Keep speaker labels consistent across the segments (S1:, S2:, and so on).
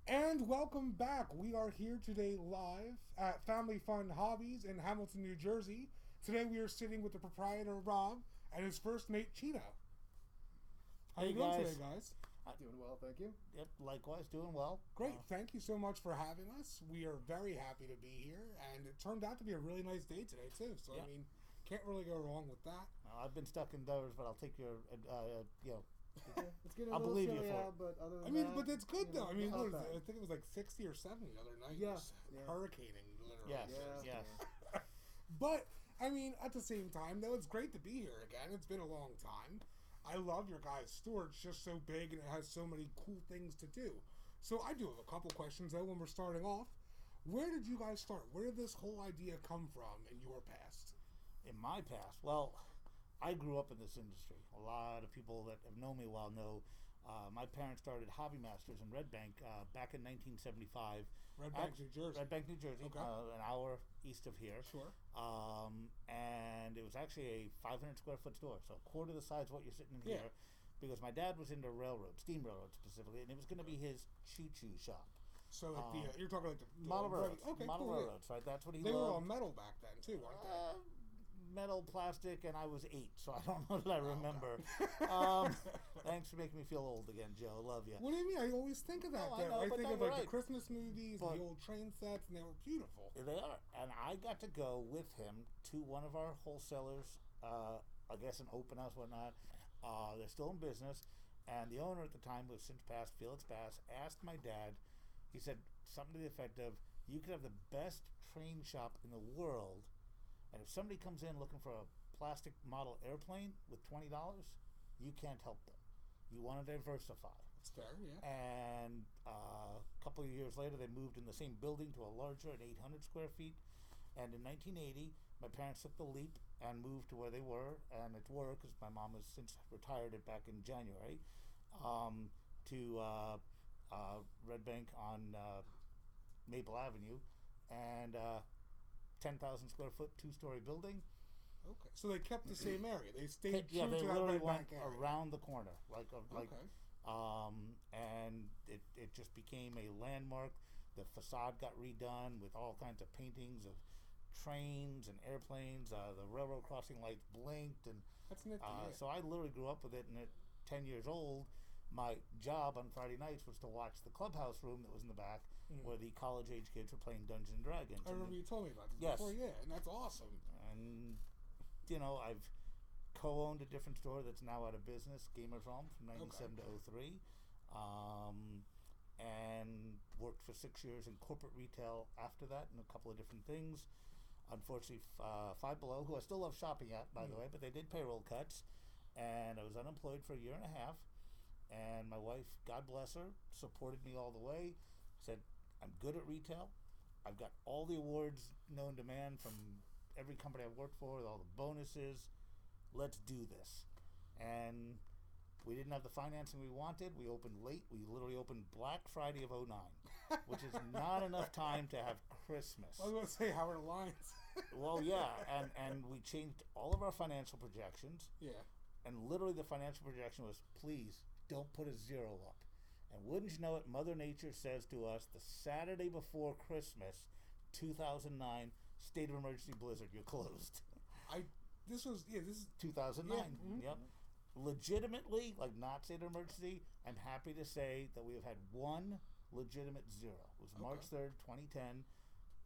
S1: And welcome back. We are here today live at Family Fun Hobbies in Hamilton, New Jersey. Today we are sitting with the proprietor Rob and his first mate Chino. How
S2: Hey
S1: you doing
S2: guys.
S1: today, guys?
S3: Doing well, thank you.
S2: Yep, likewise, doing well.
S1: Great. Thank you so much for having us. We are very happy to be here, and it turned out to be a really nice day today too. So
S2: Yeah.
S1: I mean, can't really go wrong with that.
S2: I've been stuck indoors, but I'll take your,
S3: It's getting a
S2: I'll
S3: little
S2: believe you
S3: chilly
S2: for it.
S3: out, but other than
S1: I mean,
S3: that,
S1: but it's good though. I mean,
S3: not
S1: what is
S3: bad.
S1: it? I think it was like 60 or 70 the other night.
S3: Yeah,
S1: It was
S3: yeah.
S1: hurricaning literally.
S2: yes,
S3: Yeah.
S2: yes.
S1: But I mean, at the same time, though, it's great to be here again. It's been a long time. I love your guys' store. It's just so big and it has so many cool things to do. So I do have a couple questions though. When we're starting off, where did you guys start? Where did this whole idea come from in your past?
S2: In my past, well, I grew up in this industry. A lot of people that have known me well know my parents started Hobby Masters in Red Bank back in 1975.
S1: Red Bank, New Jersey.
S2: Red Bank, New Jersey,
S1: Okay.
S2: an hour east of here.
S1: Sure.
S2: And it was actually a 500 square foot store, so a quarter the size of what you're sitting in
S1: Yeah.
S2: here. Because my dad was into railroads, steam railroads specifically, and it was going to be his choo-choo shop.
S1: So like you're talking like the
S2: Model railroads.
S1: Okay,
S2: Model
S1: cool. Yeah.
S2: railroads, right? That's what he
S1: They were all
S2: loved.
S1: metal back then too, weren't they?
S2: Metal, plastic, and I was 8, so I don't know that I remember. Thanks for making me feel old again, Joe. Love you.
S1: What do you mean? I always think of that.
S2: No, I
S1: though.
S2: know,
S1: I
S2: but
S1: think
S2: no,
S1: of
S2: you're
S1: like the
S2: right.
S1: Christmas movies,
S2: But-
S1: the old train sets, and they were beautiful.
S2: They are. And I got to go with him to one of our wholesalers, I guess an open house, whatnot. They're still in business. And the owner at the time, who has since passed, Felix Bass, asked my dad, he said something to the effect of, you could have the best train shop in the world, and if somebody comes in looking for a plastic model airplane with $20, you can't help them. You want to diversify.
S1: It's fair, yeah.
S2: And a couple of years later, they moved in the same building to a larger at 800 square feet. And in 1980, my parents took the leap and moved to where they were, and it's were because my mom has since retired it back in January, to Red Bank on Maple Avenue, and 10,000 square foot, 2-story building.
S1: Okay, so they kept the same area. They stayed
S2: Yeah,
S1: true
S2: they
S1: to that
S2: literally
S1: Red
S2: went
S1: Bank area.
S2: around the corner, like
S1: Okay.
S2: and it just became a landmark. The facade got redone with all kinds of paintings of trains and airplanes. The railroad crossing lights blinked, and
S1: That's nifty. Yeah.
S2: so I literally grew up with it. And at 10 years old, my job on Friday nights was to watch the clubhouse room that was in the back, where the college age kids were playing Dungeons and Dragons.
S1: I remember you told me about this
S2: Yes.
S1: before. Yeah, and that's awesome.
S2: And I've co-owned a different store that's now out of business, Gamers Realm, from 97 to 03, and worked for 6 years in corporate retail after that, and a couple of different things. Unfortunately, Five Below, who I still love shopping at, by the way, but they did payroll cuts, and I was unemployed for a year and a half. And my wife, God bless her, supported me all the way. Said, I'm good at retail. I've got all the awards known to man from every company I've worked for, with all the bonuses. Let's do this. And we didn't have the financing we wanted. We opened late. We literally opened Black Friday of '09, which is not enough time to have Christmas.
S1: I was going to say Howard Alliance.
S2: Well, yeah, and we changed all of our financial projections.
S1: Yeah.
S2: And literally the financial projection was, please don't put a 0 up. And wouldn't you know it, Mother Nature says to us, the Saturday before Christmas, 2009, state of emergency blizzard, you're closed.
S1: This is
S2: 2009,
S1: Yeah, mhm.
S2: yep. Legitimately, like not state of emergency, I'm happy to say that we have had one legitimate 0. It was March 3rd, 2010.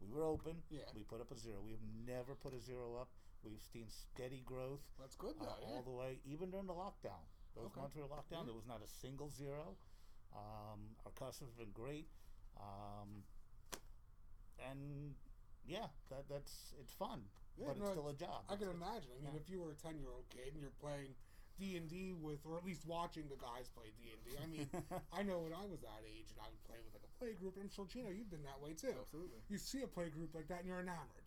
S2: We were open.
S1: Yeah.
S2: We put up a 0. We've never put a 0 up. We've seen steady growth.
S1: That's good though. Yeah.
S2: All the way, even during the lockdown. Those
S1: Okay.
S2: months we were locked down,
S1: Yeah.
S2: there was not a single 0. Our customers have been great. And yeah, it's fun,
S1: Yeah,
S2: but
S1: no,
S2: it's still a job.
S1: I can
S2: It's-
S1: imagine. I mean,
S2: yeah.
S1: if you were a 10-year-old kid and you're playing D&D with, or at least watching the guys play D&D. I mean, I know when I was that age and I would play with like a play group, and I'm sure, Chino, you've been that way too.
S3: Absolutely.
S1: You see a play group like that and you're enamored.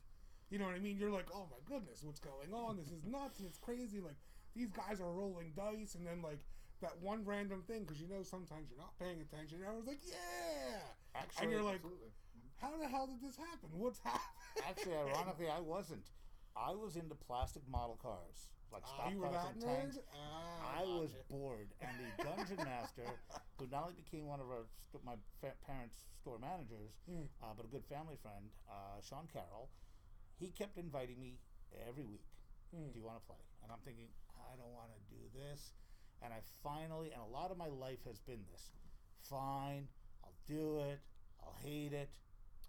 S1: You know what I mean? You're like, oh my goodness, what's going on? This is nuts and it's crazy. Like, these guys are rolling dice, and then like that one random thing, because you know sometimes you're not paying attention, and everyone's like, yeah!
S2: Actually,
S1: and you're like,
S3: Absolutely.
S1: how the hell did this happen? What's happening?
S2: Actually, ironically, I wasn't. I was into plastic model cars, like stock
S1: you were
S2: cars
S1: that
S2: and
S1: nerd?
S2: tanks. I was bored, and the dungeon master who not only became one of my parents' store managers, but a good family friend, Sean Carroll. He kept inviting me every week. Do you want to play? And I'm thinking, I don't want to do this. And I finally, and a lot of my life has been this. Fine, I'll do it. I'll hate it.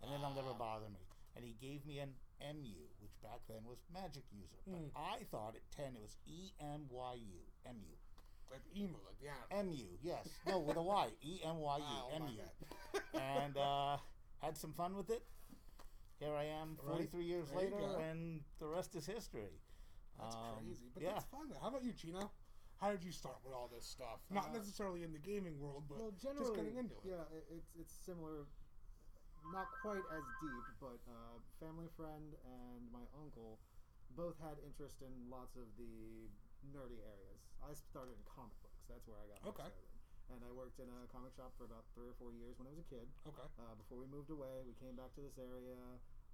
S2: And then it'll never bother me. And he gave me an MU, which back then was Magic User. But I thought at 10 it was EMYU. MU.
S1: Like emu, like the animal.
S2: MU, yes. No, with a Y. EMYU.
S1: Oh,
S2: MU. And had some fun with it. Here I am 43 years
S1: There you
S2: later,
S1: go.
S2: and the rest is history.
S1: That's crazy. But
S2: yeah.
S1: that's fun. How about you, Chino? How did you start with all this stuff? Not necessarily in the gaming world, but
S3: Well,
S1: just
S3: generally,
S1: getting into it.
S3: yeah, it's similar. Not quite as deep, but family friend and my uncle both had interest in lots of the nerdy areas. I started in comic books. That's where I got started. And I worked in a comic shop for about 3 or 4 years when I was a kid.
S1: Okay.
S3: Before we moved away, we came back to this area.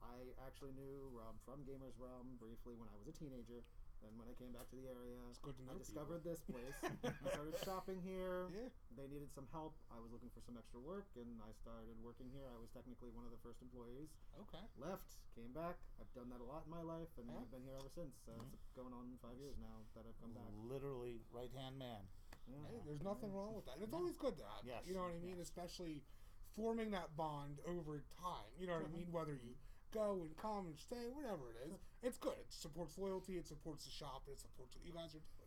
S3: I actually knew Rob from Gamers Realm briefly when I was a teenager. Then when I came back to the area,
S1: It's good to know
S3: I discovered this place. I started shopping here.
S1: Yeah.
S3: They needed some help. I was looking for some extra work, and I started working here. I was technically one of the first employees.
S1: Okay.
S3: Left, came back. I've done that a lot in my life, and
S1: Yeah.
S3: I've been here ever since. It's going on 5 years now that I've come back.
S2: Literally right-hand man.
S1: Hey, there's nothing wrong with that. And it's always good to have that.
S2: Yes.
S1: You know what I mean?
S2: Yes.
S1: Especially forming that bond over time. You know what I mean? Whether you go and come and stay, whatever it is, it's good. It supports loyalty, it supports the shop, it supports what you guys are doing.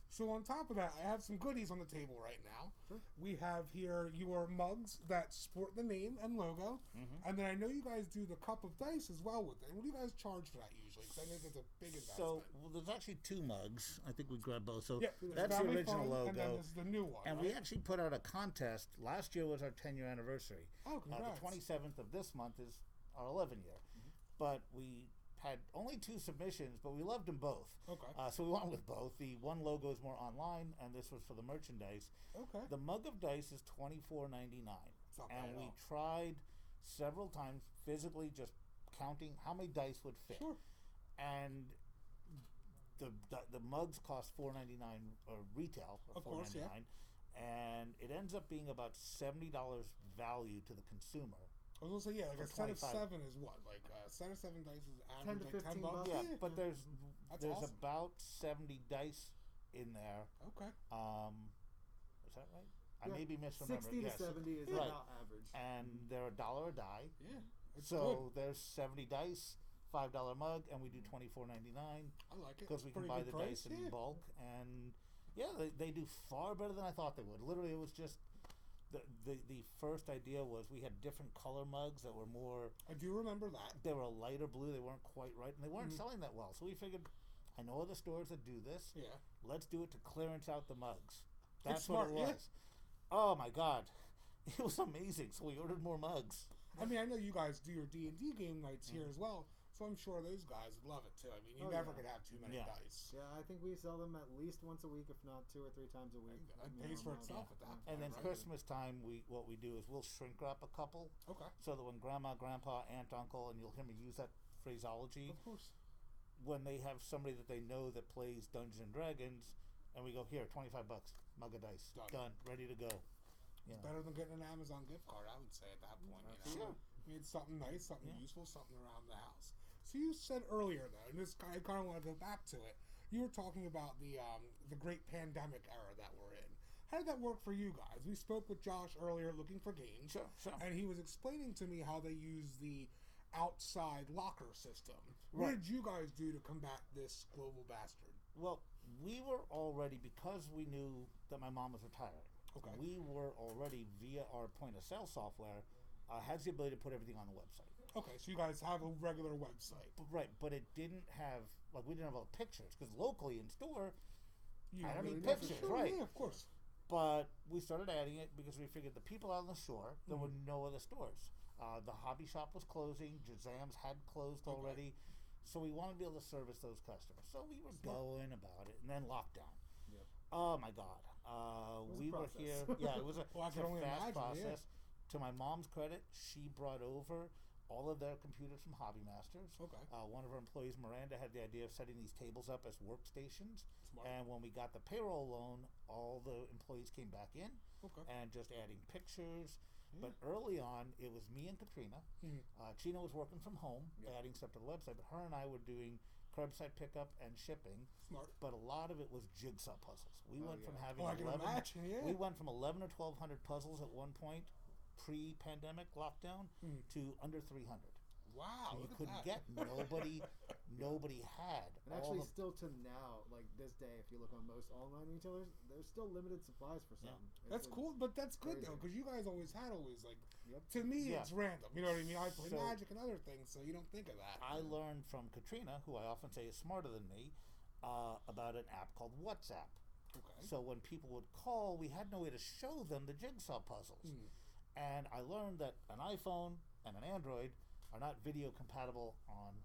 S1: So on top of that, I have some goodies on the table right now.
S3: Sure.
S1: We have here your mugs that sport the name and logo. And then I know you guys do the cup of dice as well with it. What do you guys charge for that usually? Because I think it's a big investment.
S2: So, there's actually 2 mugs. I think we grabbed both. So,
S1: yeah,
S2: that's the
S1: Family
S2: original
S1: Fun,
S2: logo.
S1: and then this is the new one.
S2: And
S1: right?
S2: we actually put out a contest. Last year was our 10-year anniversary.
S1: Oh, congrats.
S2: The 27th of this month is our 11-year. But we had only 2 submissions, but we loved them both.
S1: Okay.
S2: So we went with both. The one logo is more online, and this was for the merchandise.
S1: Okay.
S2: The mug of dice is $24.99.
S1: It's not bad
S2: And
S1: at
S2: we
S1: all.
S2: tried several times physically just counting how many dice would fit.
S1: Sure.
S2: And the mugs cost $4.99 retail, or
S1: Of course, yeah.
S2: $4.99, and it ends up being about $70 value to the consumer.
S1: I was gonna say, yeah, like
S2: For
S1: a set of
S2: 25.
S1: 7 is what? Like a set of 7 dice is average
S3: 10 to
S1: like 10
S3: 15
S1: bucks.
S3: bucks.
S2: Yeah, but there's
S1: That's
S2: there's
S1: awesome.
S2: about 70 dice in there.
S1: Okay.
S2: Is that right? I
S3: Yeah.
S2: may be misremembering.
S3: 60 to
S2: Yes.
S3: 70 is
S2: Right.
S3: about average.
S2: And they're $1 a die.
S1: Yeah. It's
S2: So there's 70 dice, $5 mug, and we do $24.99
S1: good. I like it.
S2: because we can
S1: Pretty
S2: buy
S1: good
S2: the
S1: price,
S2: dice in
S1: yeah.
S2: bulk. And yeah, they do far better than I thought they would. Literally, it was just the first idea was we had different color mugs that were more.
S1: I do remember that.
S2: They were a lighter blue. They weren't quite right, and they weren't selling that well. So we figured, I know other stores that do this.
S1: Yeah.
S2: Let's do it to clearance out the mugs.
S1: It's
S2: That's
S1: smart,
S2: what it
S1: yeah.
S2: was. Oh my God, it was amazing. So we ordered more mugs.
S1: I mean, I know you guys do your D&D game nights here as well, so I'm sure those guys would love it too. I mean, you
S3: Oh,
S1: never
S3: yeah.
S1: could have too many
S2: Yeah.
S1: dice.
S3: Yeah, I think we sell them at least once a week, if not 2 or 3 times a week.
S1: It
S3: You
S1: pays
S3: know,
S1: for itself at that point.
S2: And then
S1: right?
S2: Christmas time, what we do is we'll shrink wrap a couple,
S1: Okay.
S2: so that when grandma, grandpa, aunt, uncle, and you'll hear me use that phraseology,
S1: Of course.
S2: when they have somebody that they know that plays Dungeons and Dragons, and we go, here, $25, mug of dice, done, ready to go. You know.
S1: Better than getting an Amazon gift card, I would say at that point. You know?
S2: Sure.
S1: I mean, it's something nice, something
S2: Yeah.
S1: useful, something around the house. So you said earlier, though, and I kind of want to go back to it. You were talking about the great pandemic era that we're in. How did that work for you guys? We spoke with Josh earlier, looking for games,
S2: Sure.
S1: and he was explaining to me how they use the outside locker system. What
S2: Right.
S1: did you guys do to combat this global bastard?
S2: Well, we were already, because we knew that my mom was retiring,
S1: Okay.
S2: we were already, via our point of sale software, has the ability to put everything on the website.
S1: Okay, so you guys have a regular website.
S2: Right, but it didn't have, we didn't have all the pictures, because locally in store,
S1: You
S2: I don't
S1: really
S2: need
S1: know for
S2: pictures,
S1: sure,
S2: right.
S1: Yeah, of course.
S2: but we started adding it because we figured the people out on the shore, there were no other stores. The hobby shop was closing, Jazam's had closed already, so we wanted to be able to service those customers. So we were going about it, and then lockdown.
S3: Yep.
S2: Oh my God.
S3: was a
S2: We were
S3: process.
S2: here. Yeah, it was a,
S1: Well, I
S2: it's
S1: can
S2: a
S1: only
S2: fast
S1: imagine, yeah.
S2: process. To my mom's credit, she brought over all of their computers from Hobby Masters.
S1: Okay.
S2: One of her employees, Miranda, had the idea of setting these tables up as workstations.
S1: Smart.
S2: And when we got the payroll loan, all the employees came back in
S1: Okay.
S2: and just adding pictures. But early on, it was me and Katrina. Chino was working from home, adding stuff to the website, but her and I were doing curbside pickup and shipping.
S1: Smart.
S2: But a lot of it was jigsaw puzzles. We went from having
S1: I can
S2: 11.
S1: imagine, yeah.
S2: We went from 11 or 1,200 puzzles at one point, pre-pandemic lockdown, to under 300.
S1: Wow,
S2: You
S1: look at
S2: couldn't
S1: that.
S2: get nobody had.
S3: And actually, still to now, like this day, if you look on most online retailers, there's still limited supplies for some.
S1: That's cool, but that's good
S3: crazy.
S1: though, because you guys always like. To me, it's random. You know what I mean? I play Magic and other things, so you don't think of that.
S2: I learned from Katrina, who I often say is smarter than me, about an app called WhatsApp.
S1: Okay.
S2: So when people would call, we had no way to show them the jigsaw puzzles. And I learned that an iPhone and an Android are not video compatible on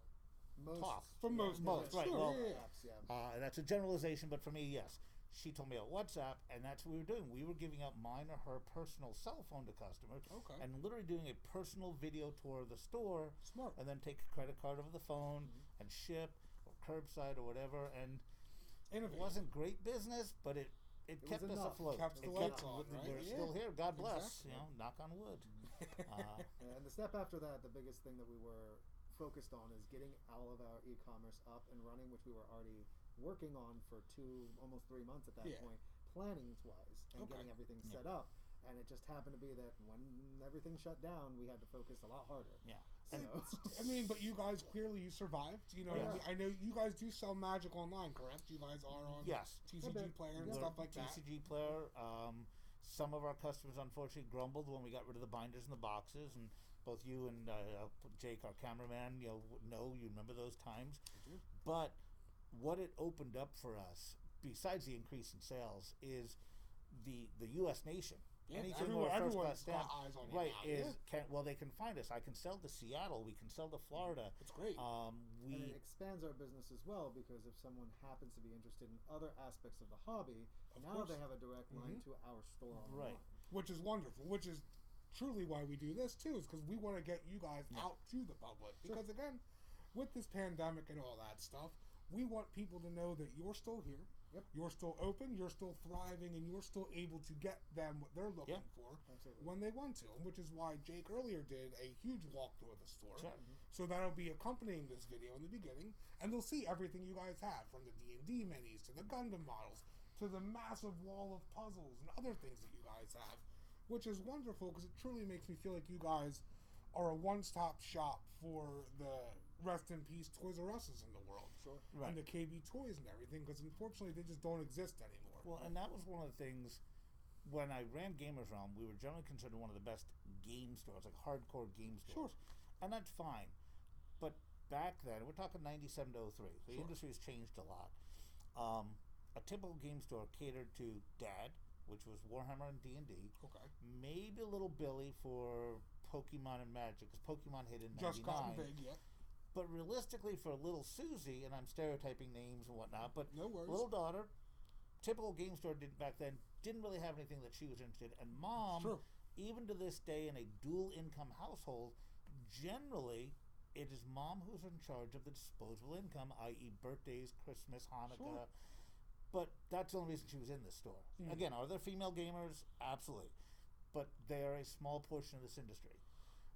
S2: cloth.
S1: For most,
S2: right?
S1: Sure,
S2: Well,
S1: yeah.
S2: that's a generalization, but for me, yes. She told me about WhatsApp, and that's what we were doing. We were giving out mine or her personal cell phone to customers, and literally doing a personal video tour of the store.
S1: Smart.
S2: And then take a credit card over the phone and ship or curbside or whatever. And it wasn't great business, but it kept us afloat.
S1: Kept the lights on, right?
S2: We're still here. God bless. You know, knock on wood.
S3: And the step after that, the biggest thing that we were focused on is getting all of our e-commerce up and running, which we were already working on for almost 3 months at that point, planning-wise, and getting everything set up. And it just happened to be that when everything shut down, we had to focus a lot harder.
S2: Yeah.
S3: So.
S1: I mean, but you guys clearly survived. You know, I know you guys do sell Magic online, correct? You guys are on TCG Player and stuff like that.
S2: TCG Player. Some of our customers, unfortunately, grumbled when we got rid of the binders and the boxes, and both you and Jake, our cameraman, you remember those times. But what it opened up for us, besides the increase in sales, is the U.S. nation.
S1: Yeah,
S2: anything more
S1: everyone's
S2: first class
S1: got eyes on you
S2: right
S1: now.
S2: they can find us. I can sell to Seattle. We can sell to Florida.
S1: It's great.
S3: And it expands our business as well, because if someone happens to be interested in other aspects of the hobby, now they have a direct line to our store online.
S1: Which is wonderful. Which is truly why we do this too, is because we want to get you guys out to the public. Because again, with this pandemic and all that stuff, we want people to know that you're still here. You're still open, you're still thriving, and you're still able to get them what they're looking for when they want to. Which is why Jake earlier did a huge walkthrough of the store. So that'll be accompanying this video in the beginning, and they'll see everything you guys have, from the D&D minis to the Gundam models to the massive wall of puzzles and other things that you guys have, which is wonderful because it truly makes me feel like you guys are a one-stop shop for the rest in peace Toys R Us's in the world. And the KB Toys and everything, because unfortunately they just don't exist anymore.
S2: Well, and that was one of the things, when I ran Gamers Realm, we were generally considered one of the best game stores, like hardcore game stores. And that's fine. But back then, we're talking 97 to 03, the industry has changed a lot. A typical game store catered to Dad, which was Warhammer and D&D. Maybe a little Billy for Pokemon and Magic, because Pokemon hit in 99.
S1: Just gotten big,
S2: But realistically, for little Susie, and I'm stereotyping names and whatnot, but
S1: no worries.
S2: Little daughter, typical game store back then, didn't really have anything that she was interested in. And Mom, even to this day, in a dual income household, generally it is Mom who's in charge of the disposable income, i.e. birthdays, Christmas, Hanukkah. But that's the only reason she was in this store. Again, are there female gamers? Absolutely. But they are a small portion of this industry.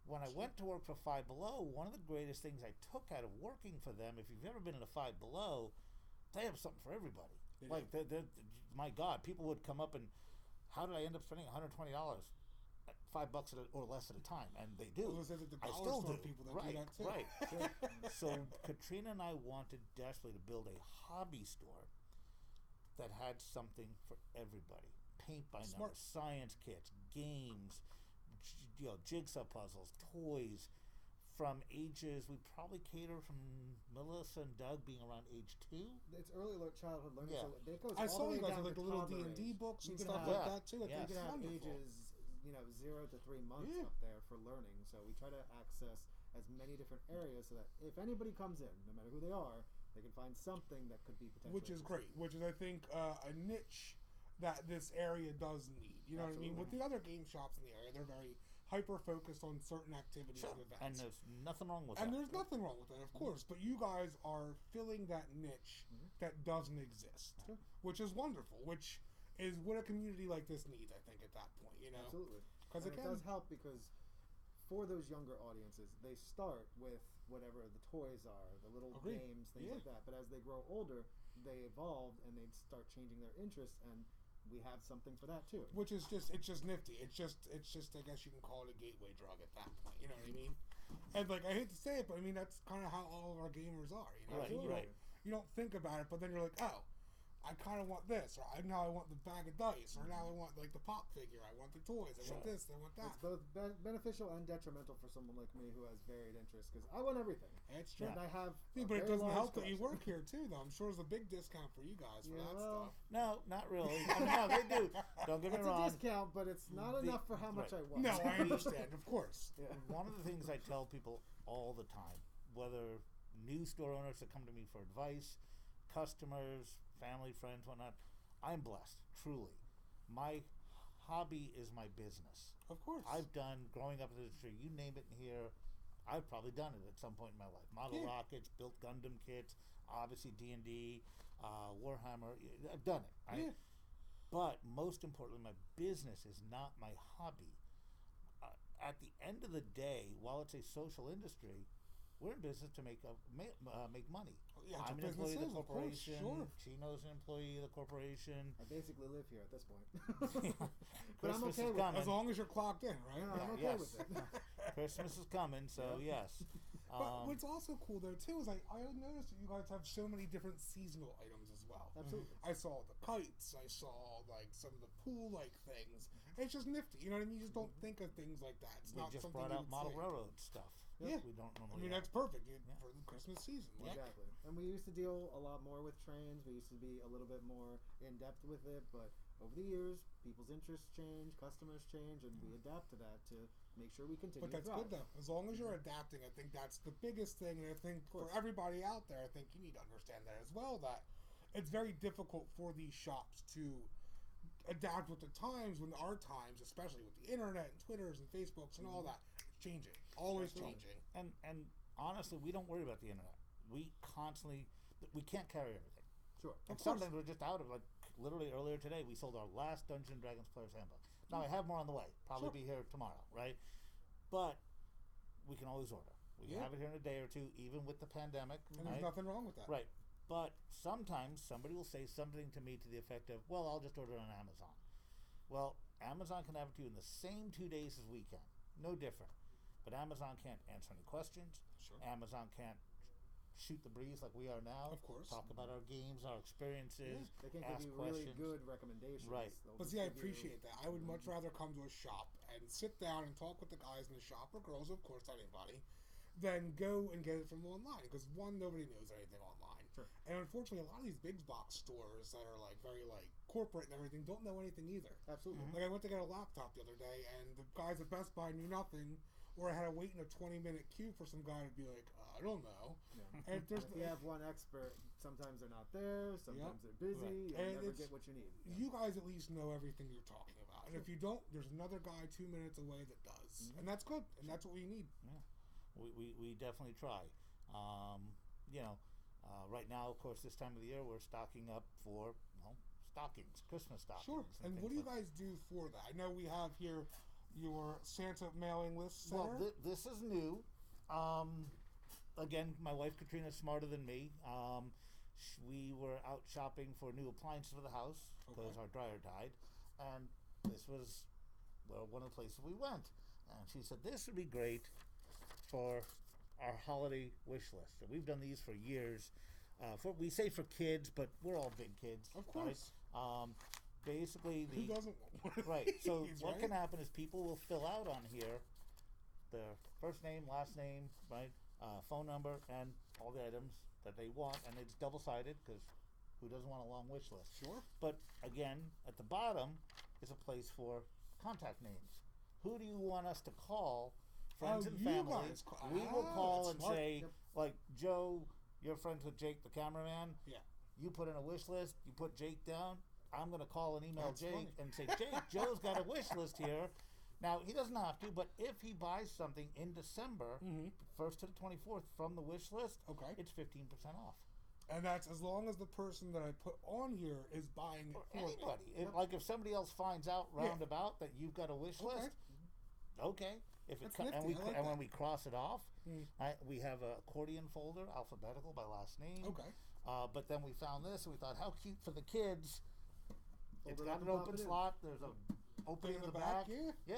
S2: When I went to work for Five Below, one of the greatest things I took out of working for them, if you've ever been in a Five Below, they have something for everybody. They're, my God, people would come up and, how did I end up spending $120? $5 or less at a time, and they do. I still do.
S1: People that do that too.
S2: So Katrina and I wanted desperately to build a hobby store that had something for everybody. Paint by numbers, science kits, games, jigsaw puzzles, toys, from ages, we probably cater from Melissa and Doug being around age 2.
S3: It's early childhood learning, so it goes
S1: I
S3: all
S1: saw
S3: the way
S1: you guys
S3: down
S1: with like
S3: to
S1: the little
S3: toddler
S1: D&D
S3: age.
S1: books and
S3: You can
S1: stuff
S3: have-
S1: like that too.
S3: You can have
S1: wonderful.
S3: ages, 0 to 3 months up there for learning. So we try to access as many different areas so that if anybody comes in, no matter who they are, they can find something that could be potentially.
S1: Which is great. Which is, I think, a niche that this area does need. You know what I mean? With the other game shops in the area, they're very hyper-focused on certain activities and events.
S2: And there's nothing wrong with that.
S1: And there's nothing wrong with that, of course. But you guys are filling that niche that doesn't exist, which is wonderful. Which is what a community like this needs. I think at that point, you know,
S3: Absolutely.
S1: because
S3: And it does help because for those younger audiences, they start with whatever the toys are, the little
S1: Agreed.
S3: games, things
S1: Yeah.
S3: like that. But as they grow older, they evolve and they start changing their interests, and we have something for that too.
S1: which is just it's just nifty. It's just I guess you can call it a gateway drug at that point. You know what I mean? And like I hate to say it, but I mean that's kind of how all of our gamers are. You know,
S2: Right,
S1: you
S2: right.
S1: you don't think about it, but then you're like, oh, I kind of want this, or now I want the bag of dice, or now I want like the pop figure. I want the toys. I want this. I want that.
S3: It's both beneficial and detrimental for someone like me who has varied interests because I want everything.
S1: It's true.
S3: And I have.
S1: Yeah,
S3: a
S1: but it
S3: very
S1: doesn't
S3: large
S1: help that you work
S3: collection.
S1: here too, though. I'm sure there's a big discount for you guys for
S3: Yeah,
S1: that
S3: well,
S1: stuff.
S2: No, not really. I mean, no, they do. Don't get me
S3: It's a
S2: wrong.
S3: discount, but it's not enough for how much
S2: right.
S3: I want.
S1: No, I understand, of course.
S3: Yeah.
S2: One of the things I tell people all the time, whether new store owners that come to me for advice, customers, family, friends, whatnot, I'm blessed, truly. My hobby is my business.
S1: Of course.
S2: I've done, growing up in the industry, you name it in here, I've probably done it at some point in my life. Model
S1: Yeah.
S2: rockets, built Gundam kits, obviously D&D, Warhammer, I've done it. Right?
S1: Yeah.
S2: But most importantly, my business is not my hobby. At the end of the day, while it's a social industry, we're in business to make money.
S1: Yeah, it's
S2: I'm
S1: a
S2: an employee of
S1: business,
S2: the
S1: of course,
S2: corporation.
S1: sure.
S2: Chino's an employee of the corporation.
S3: I basically live here at this point. But I'm
S2: Christmas
S3: okay
S2: is
S3: with
S2: coming.
S1: As long as you're clocked in, right?
S3: Yeah, I'm
S2: Yeah,
S3: okay
S2: yes.
S3: with it.
S2: Christmas is coming, so yes.
S1: But what's also cool though too is I noticed that you guys have so many different seasonal items as well.
S3: Absolutely.
S1: I saw the kites. I saw like some of the pool-like things. It's just nifty. You know what I mean? You just don't think of things like that. It's
S2: We
S1: not
S2: just
S1: something
S2: brought
S1: you
S2: out
S1: would
S2: model
S1: think.
S2: railroad stuff.
S1: Yeah.
S2: We don't
S1: I
S2: normally
S1: mean,
S2: have.
S1: that's perfect for the Christmas season. Like,
S3: Exactly. And we used to deal a lot more with trains. We used to be a little bit more in depth with it, but over the years, people's interests change, customers change, and we adapt to that to make sure we continue
S1: But that's
S3: to thrive.
S1: good though. As long as you're adapting, I think that's the biggest thing. And I think for everybody out there, I think you need to understand that as well. That it's very difficult for these shops to adapt with the times when our times, especially with the internet and Twitters and Facebooks and all that, it's changing, always changing.
S2: And honestly, we don't worry about the internet. We can't carry everything.
S3: Sure.
S2: And
S1: Of course.
S2: sometimes we're just out of like literally earlier today we sold our last Dungeons and Dragons Player's Handbook. Now I have more on the way. Probably
S1: Sure.
S2: be here tomorrow, right? But we can always order. We can
S1: Yeah.
S2: have it here in a day or two, even with the pandemic.
S1: And
S2: right?
S1: there's nothing wrong with that.
S2: Right. But sometimes somebody will say something to me to the effect of, well, I'll just order it on Amazon. Well, Amazon can have it to you in the same 2 days as we can. No different. But Amazon can't answer any questions.
S1: Sure.
S2: Amazon can't shoot the breeze like we are now.
S1: Of course.
S2: Talk about our games, our experiences,
S3: They can
S2: ask
S3: give you
S2: questions.
S3: really good recommendations.
S2: Right.
S3: They'll
S1: But
S3: just
S1: see, I
S3: give you-
S1: appreciate that. I would much rather come to a shop and sit down and talk with the guys in the shop, or girls, of course, anybody, than go and get it from online. Because one, nobody knows anything online.
S3: Sure.
S1: And unfortunately, a lot of these big box stores that are like very like corporate and everything don't know anything either.
S3: Absolutely.
S1: Like I went to get a laptop the other day, and the guys at Best Buy knew nothing, or I had to wait in a 20-minute queue for some guy to be like, I don't know.
S3: Yeah.
S1: And there's
S3: If you have one expert, sometimes they're not there, sometimes they're busy,
S2: Right.
S3: you'll
S1: And
S3: never
S1: it's-
S3: get what you need.
S1: you guys at least know everything you're talking about. And if you don't, there's another guy 2 minutes away that does. And that's good. And that's what we need.
S2: Yeah. We definitely try. Right now, of course, this time of the year, we're stocking up for stockings, Christmas stockings.
S1: Sure. And
S2: things
S1: what do you
S2: like-
S1: guys do for that? I know we have here your Santa mailing list center.
S2: Well, this is new. Again, my wife Katrina's smarter than me. We were out shopping for new appliances for the house because
S1: Okay.
S2: our dryer died, and this was one of the places we went. And she said this would be great for our holiday wish list. And we've done these for years. We say for kids, but we're all big kids.
S1: Of
S2: right?
S1: course.
S2: Basically,
S1: Who doesn't want one? of
S2: right. So
S1: these,
S2: what
S1: right?
S2: can happen is people will fill out on here their first name, last name, right, phone number, and all the items that they want, and it's double-sided because who doesn't want a long wish list?
S1: Sure.
S2: But again, at the bottom is a place for contact names. Who do you want us to call? Friends and
S1: you
S2: family.
S1: guys call-
S2: We will call
S1: that's
S2: and
S1: smart.
S2: say,
S3: Yep.
S2: like, Joe, you're friends with Jake, the cameraman.
S1: Yeah.
S2: You put in a wish list. You put Jake down. I'm going to call and email
S1: That's
S2: Jake
S1: funny.
S2: and say, Jake, Joe's got a wish list here. Now, he doesn't have to, but if he buys something in December, 1st to the 24th from the wish list,
S1: Okay.
S2: it's 15% off.
S1: And that's as long as the person that I put on here is buying it
S2: Or
S1: for me.
S2: anybody. Like if somebody else finds out roundabout that you've got a wish list, okay. If it
S1: That's nifty. I like
S2: and
S1: that.
S2: when we cross it off, we have a accordion folder, alphabetical by last name.
S1: Okay.
S2: But then we found this and we thought, how cute for the kids. It's
S3: Open
S2: got
S3: up
S2: an
S3: and pop
S2: open
S3: it in.
S2: slot. There's a opening in the back. Yeah.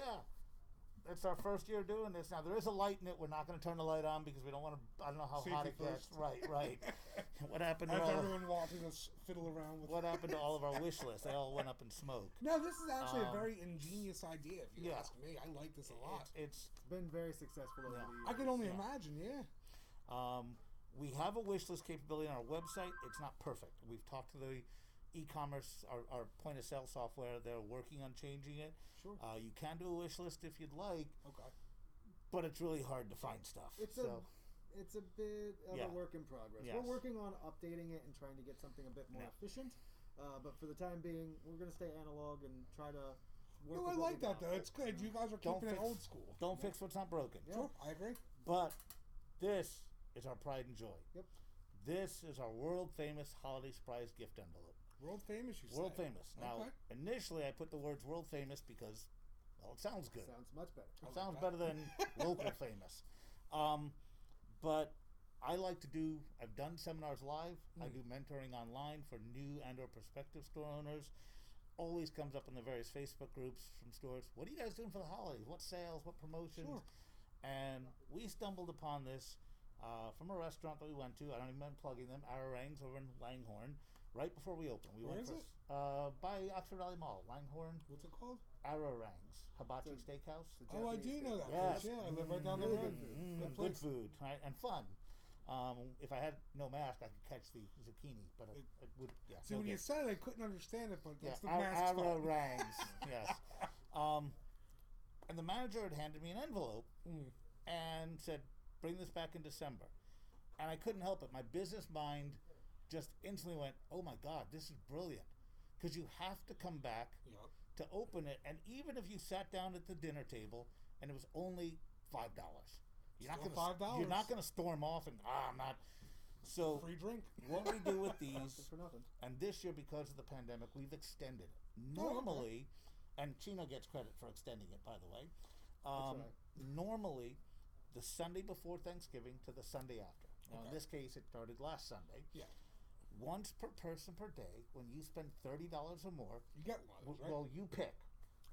S2: It's our first year doing this. Now, there is a light in it. We're not going to turn the light on because we don't want to, I don't know how hot
S1: Safety
S2: it gets.
S1: first.
S2: Right. What happened to
S1: As
S2: all
S1: everyone watching us fiddle around with
S2: what happened to all of our wish lists? They all went up in smoke.
S1: No, this is actually a very ingenious idea, if you
S2: yeah.
S1: ask me. I like this a lot.
S2: It's
S3: Been very successful over the years.
S1: I can only imagine,
S2: we have a wish list capability on our website. It's not perfect. We've talked to the e-commerce, our point of sale software. They're working on changing it.
S3: Sure.
S2: You can do a wish list if you'd like,
S1: Okay.
S2: but it's really hard to find stuff.
S3: It's a bit of a work in progress.
S2: Yes.
S3: We're working on updating it and trying to get something a bit more efficient. But for the time being, we're going to stay analog and try to work
S1: No,
S3: with
S1: I
S3: what
S1: like
S3: we
S1: that,
S3: got.
S1: though. It's good. You guys are
S2: Don't
S1: keeping it
S2: fix-
S1: old school.
S2: Don't fix what's not broken.
S1: Sure, I agree.
S2: But this is our pride and joy.
S3: Yep.
S2: This is our world famous holiday surprise gift envelope.
S1: World famous, you say?
S2: World famous. Now,
S1: Okay.
S2: initially I put the words world famous because, well, it sounds good.
S3: Sounds much better.
S2: It sounds better than local famous. But I like to do, I've done seminars live. I do mentoring online for new and or prospective store owners. Always comes up in the various Facebook groups from stores. What are you guys doing for the holidays? What sales? What promotions?
S1: Sure.
S2: And we stumbled upon this from a restaurant that we went to. I don't even mind plugging them. Ararangs over in Langhorne. Right before we opened. We
S1: Where
S2: went
S1: is
S2: for, by Oxford Valley Mall. Langhorne.
S1: What's it called?
S2: Ararangs. Hibachi
S3: So-
S2: Steakhouse.
S3: It's a
S1: Oh, I
S3: Japanese
S1: do know
S3: steak.
S1: that
S2: Yes.
S1: place. Yeah, I live right down the
S3: Really
S1: road.
S3: good food.
S1: Good
S2: Good
S1: place.
S2: food, right? And fun. If I had no mask, I could catch the zucchini, but it would. Yeah.
S1: See,
S2: no
S1: when you
S2: good.
S1: said it, I couldn't understand it, but
S2: Yeah,
S1: that's the mask's fault.
S2: Ararangs. Yes. And the manager had handed me an envelope and said, "Bring this back in December." And I couldn't help it. My business mind just instantly went, "Oh my God, this is brilliant," because you have to come back
S1: Yep.
S2: to open it, and even if you sat down at the dinner table and it was only $5, you're not
S1: Still
S2: gonna
S1: $5.
S2: you're not gonna storm off and I'm not. So
S1: Free drink.
S2: what we do with
S3: Good
S2: these,
S3: for nothing.
S2: and this year because of the pandemic, we've extended it.
S1: Oh, okay.
S2: Normally, and Chino gets credit for extending it, by the way.
S3: right.
S2: Normally, the Sunday before Thanksgiving to the Sunday after. Now, in
S1: Okay.
S2: this case, it started last Sunday.
S1: Yeah.
S2: Once per person per day, when you spend $30 or more,
S1: You get one, of those, right?
S2: well, you pick.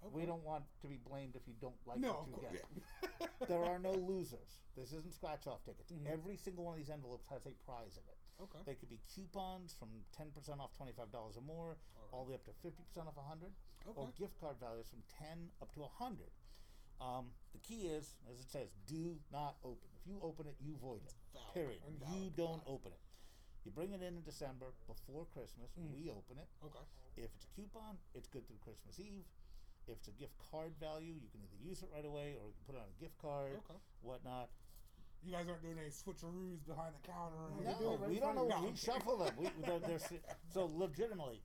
S1: Okay.
S2: We don't want to be blamed if you don't like
S1: No,
S2: what
S1: of
S2: you
S1: course.
S2: get.
S1: Yeah.
S2: There are no losers. This isn't scratch-off tickets.
S1: Mhm.
S2: Every single one of these envelopes has a prize in it.
S1: Okay.
S2: They could be coupons from 10% off $25 or more, all the way up to 50% off 100, or
S1: Okay.
S2: gift card values from 10 up to 100. The key is, as it says, do not open. If you open it, you void it.
S1: Valid.
S2: Period.
S1: Invalid.
S2: You don't
S1: Got it.
S2: open it. You bring it in December before Christmas. We open it.
S1: Okay.
S2: If it's a coupon, it's good through Christmas Eve. If it's a gift card value, you can either use it right away or you can put it on a gift card,
S1: Okay.
S2: whatnot.
S1: You guys aren't doing any switcheroos behind the counter or
S3: No,
S1: anything.
S3: do it right
S2: we
S3: in
S2: don't
S3: front
S2: know.
S3: of you.
S2: We shuffle them. So legitimately,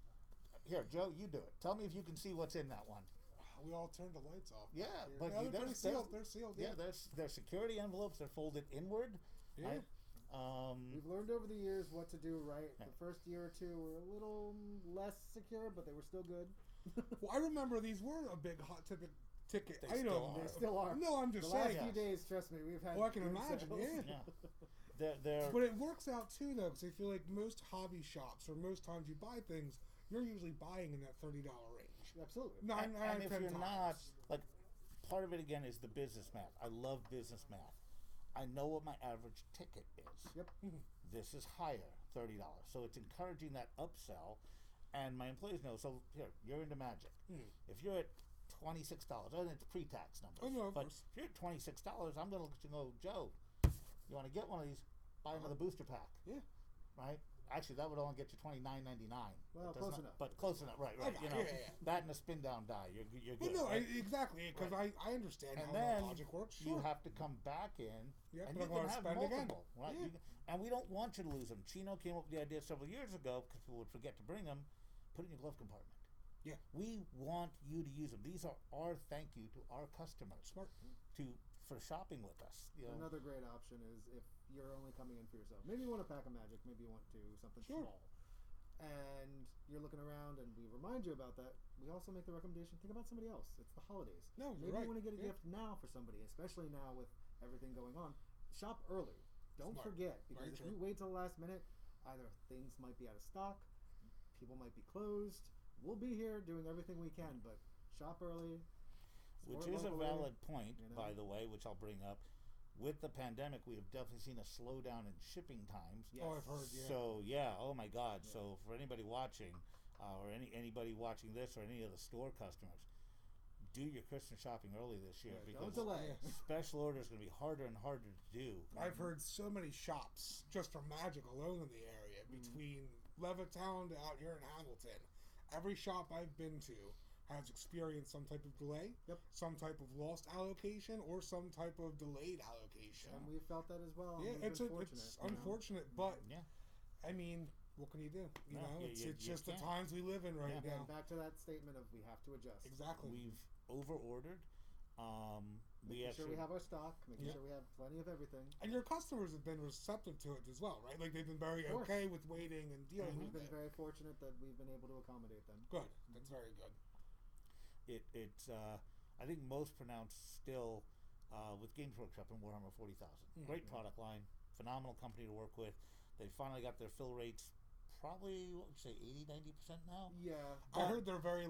S2: here, Joe, you do it. Tell me if you can see what's in that one.
S1: We all turned the lights off.
S2: Yeah,
S1: back here.
S2: but
S1: Yeah,
S2: you,
S1: they're pretty sealed. They're sealed.
S2: Yeah, they're security envelopes. They're folded inward.
S1: Yeah.
S2: Right?
S3: We've learned over the years what to do right.
S2: Yeah.
S3: The first year or two were a little less secure, but they were still good.
S1: Well, I remember these were a big hot ticket
S2: They
S1: item.
S2: still are.
S3: They still are.
S1: No, I'm
S3: The
S1: just
S3: last
S1: saying.
S3: few days, trust me, we've had.
S1: Oh, I can
S3: good
S1: imagine.
S3: sales.
S1: Yeah.
S2: Yeah. They're
S1: But it works out too, though, because I feel like most hobby shops or most times you buy things, you're usually buying in that $30 range.
S3: Absolutely.
S1: Nine,
S2: and if
S1: 10
S2: you're
S1: times.
S2: not, like, part of it again is the business math. I love business math. I know what my average ticket is.
S3: Yep.
S2: This is higher, $30. So it's encouraging that upsell. And my employees know. So here, you're into magic. If you're at $26, and it's pre-tax numbers.
S1: Oh, no, of
S2: but
S1: course.
S2: if you're at $26, I'm going to look at you and go, Joe, you want to get one of these? Buy another booster pack.
S1: Yeah.
S2: Right? Actually, that would only get you $29.99.
S3: Well,
S2: It does
S3: close
S2: not-
S3: enough.
S2: But close enough, right?
S1: I
S2: You
S1: got
S2: know,
S1: it, yeah.
S2: that and a spin down die. You're
S1: Well,
S2: good.
S1: no,
S2: right?
S1: exactly, because
S2: Right.
S1: I understand
S2: And
S1: how
S2: then
S1: that logic works.
S2: you
S1: Sure.
S2: have to come back in,
S1: Yeah,
S2: and
S1: but
S2: you
S1: I
S2: can
S1: wanna
S2: have
S1: spend again.
S2: multiple, right?
S1: Yeah.
S2: And we don't want you to lose them. Chino came up with the idea several years ago because people would forget to bring them. Put it in your glove compartment.
S1: Yeah.
S2: We want you to use them. These are our thank you to our customers
S1: Smart.
S2: to for shopping with us. You know?
S3: Another great option is if you're only coming in for yourself. Maybe you want a pack of Magic. Maybe you want to something small. And you're looking around, and we remind you about that. We also make the recommendation: think about somebody else. It's the holidays.
S1: No,
S3: maybe
S1: right.
S3: you want to get a gift now for somebody, especially now with everything going on. Shop early. Don't
S1: Smart.
S3: forget, because
S1: Very
S3: if
S1: true.
S3: you wait till the last minute, either things might be out of stock, people might be closed. We'll be here doing everything we can, but shop early.
S2: Which
S3: support
S2: is a
S3: locally,
S2: valid point,
S3: you know?
S2: by the way, which I'll bring up. With the pandemic, we have definitely seen a slowdown in shipping times.
S3: Yes.
S1: Oh, I've heard, yeah.
S2: So oh my God.
S3: Yeah.
S2: So for anybody watching, or anybody watching this, or any of the store customers, do your Christmas shopping early this year,
S3: Yeah,
S2: because
S3: don't delay.
S2: special order is going to be harder and harder to do.
S1: I've heard so many shops just for Magic alone in the area, between Levittown to out here in Hamilton. Every shop I've been to has experienced some type of delay, some type of lost allocation, or some type of delayed allocation.
S3: And we felt that as well.
S1: Yeah,
S3: We've
S1: it's
S3: been fortunate,
S1: it's
S3: you know?
S1: unfortunate, but
S2: Yeah.
S1: I mean, what can you do? You
S2: No,
S1: know, it's
S2: you
S1: just the
S2: can't.
S1: times we live in right
S2: Yeah.
S1: now.
S3: And back to that statement of we have to adjust.
S1: Exactly.
S2: We've over-ordered.
S3: Making sure we have our stock, making sure we have plenty of everything.
S1: And your customers have been receptive to it as well, right? Like they've been very
S3: Of course.
S1: okay with waiting and dealing
S3: We've
S1: with
S3: been
S1: it.
S3: very fortunate that we've been able to accommodate them.
S1: Good. That's very good.
S2: It's I think most pronounced still with Games Workshop and Warhammer 40,000. Great product line, phenomenal company to work with. They finally got their fill rates probably, what would you say, 80-90% now?
S3: Yeah.
S1: I heard they're very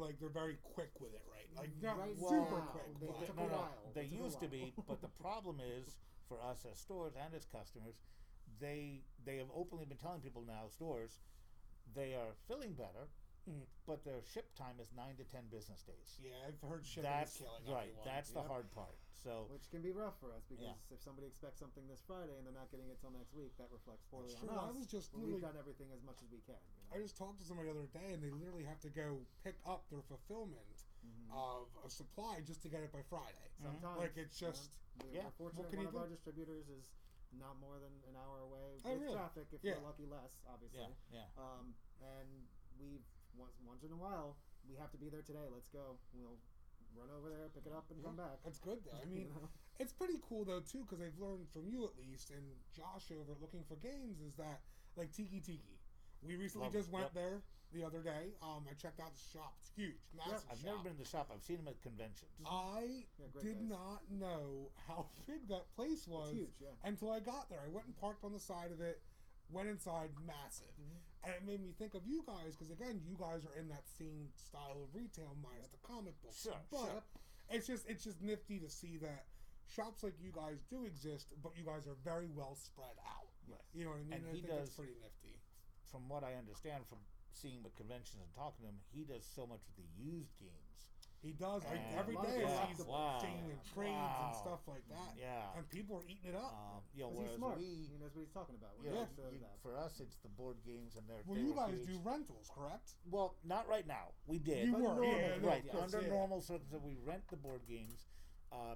S1: quick with it, right? Like not
S3: Right
S1: super
S3: now,
S1: quick.
S3: they
S1: but
S3: took
S2: No,
S3: a
S2: no,
S3: while.
S2: they
S3: It took a
S2: used to be,
S3: while.
S2: but the problem is for us as stores and as customers, they have openly been telling people now, stores, they are filling better, but their ship time is 9 to 10 business days.
S1: Yeah, I've heard shipping
S2: That's
S1: is killing
S2: right.
S1: everyone.
S2: That's the
S3: Yep.
S2: hard part. So
S3: Which can be rough for us because if somebody expects something this Friday and they're not getting it till next week, that reflects poorly
S1: That's
S3: on
S1: true.
S3: us.
S1: I was just
S3: but we've
S1: literally-
S3: done everything as much as we can. You know?
S1: I just talked to somebody the other day, and they literally have to go pick up their fulfillment of a supply just to get it by Friday.
S3: Sometimes,
S1: Like it's just
S3: we're fortunate.
S1: What can
S3: One
S1: you
S3: of
S1: do?
S3: our distributors is not more than an hour away
S1: Oh,
S3: with
S1: really?
S3: traffic. If
S1: Yeah.
S3: you're lucky, less obviously.
S2: yeah.
S3: And we've once in a while we have to be there today. Let's go. We'll run over there, pick it up, and come back.
S1: That's good though. I mean,
S3: You know?
S1: it's pretty cool though too, because I've learned from you at least, and Josh over at Looking for Games, is that like Tiki. We recently
S2: Love
S1: just
S2: it.
S1: went
S2: Yep.
S1: there the other day. I checked out the shop. It's huge, massive
S2: I've
S1: shop.
S2: never been to the shop. I've seen them at conventions.
S1: I
S3: Yeah, great
S1: did
S3: guys.
S1: not know how big that place was
S3: huge, yeah.
S1: until I got there. I went and parked on the side of it, went inside, massive. And it made me think of you guys, because again, you guys are in that same style of retail minus the comic books.
S2: Sure,
S1: but
S2: sure.
S1: it's just nifty to see that shops like you guys do exist, but you guys are very well spread out.
S3: Yes.
S1: You know what I mean?
S2: And
S1: I
S2: he
S1: think it's
S2: does-
S1: pretty nifty.
S2: From what I understand from seeing him at conventions and talking to him, he does so much with the used games.
S1: He does.
S2: And
S1: Every
S3: a lot of
S1: day
S3: people
S1: he's
S3: have to-
S2: Wow.
S1: singing in trades
S2: Wow.
S1: and stuff like that.
S2: Yeah.
S1: And people are eating it up.
S2: You know,
S3: 'Cause
S2: whereas
S3: he's smart.
S2: we,
S3: He knows what he's talking about. When
S2: you
S3: it
S2: know,
S3: comes to that.
S2: for us, it's the board games and they're
S1: Well,
S2: they
S1: you
S2: were
S1: guys
S2: huge.
S1: do rentals, correct?
S2: Well, not right now. We did.
S1: You
S3: But
S1: were,
S3: normally,
S1: yeah, no,
S2: Right,
S1: of course,
S2: under
S1: yeah.
S2: normal circumstances, we rent the board games,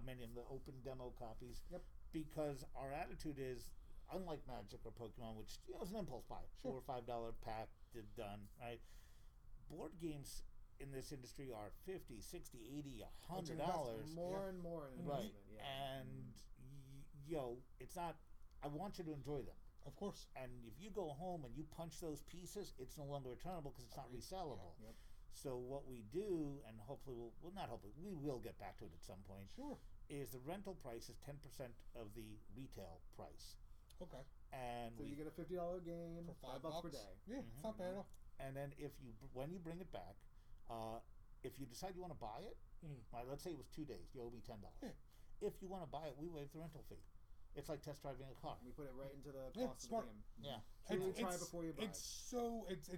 S2: many of the open demo copies,
S3: Yep.
S2: because our attitude is, unlike Magic or Pokemon, which is an impulse buy, $4 or $5 pack, done, right? Board games in this industry are $50, $60, $80, $100.
S3: More and more an
S2: Right,
S3: investment. Yeah.
S2: and it's not. I want you to enjoy them.
S1: Of course.
S2: And if you go home and you punch those pieces, it's no longer returnable because it's not resellable.
S3: Yep.
S2: So what we do, and hopefully we will get back to it at some point,
S1: Sure.
S2: is the rental price is 10% of the retail price.
S1: Okay.
S2: And
S3: So you get a $50 game
S1: For
S3: $5 per day.
S1: Yeah, it's not bad at all.
S2: and then when you bring it back, if you decide you want to buy it, right, let's say it was 2 days, you owe me $10.
S1: Yeah.
S2: If you want to buy it, we waive the rental fee. It's like test driving a car.
S3: We put it right into the
S1: Yeah,
S3: cost of
S1: smart.
S3: the game.
S2: Yeah.
S3: Truly try before you buy.
S1: It's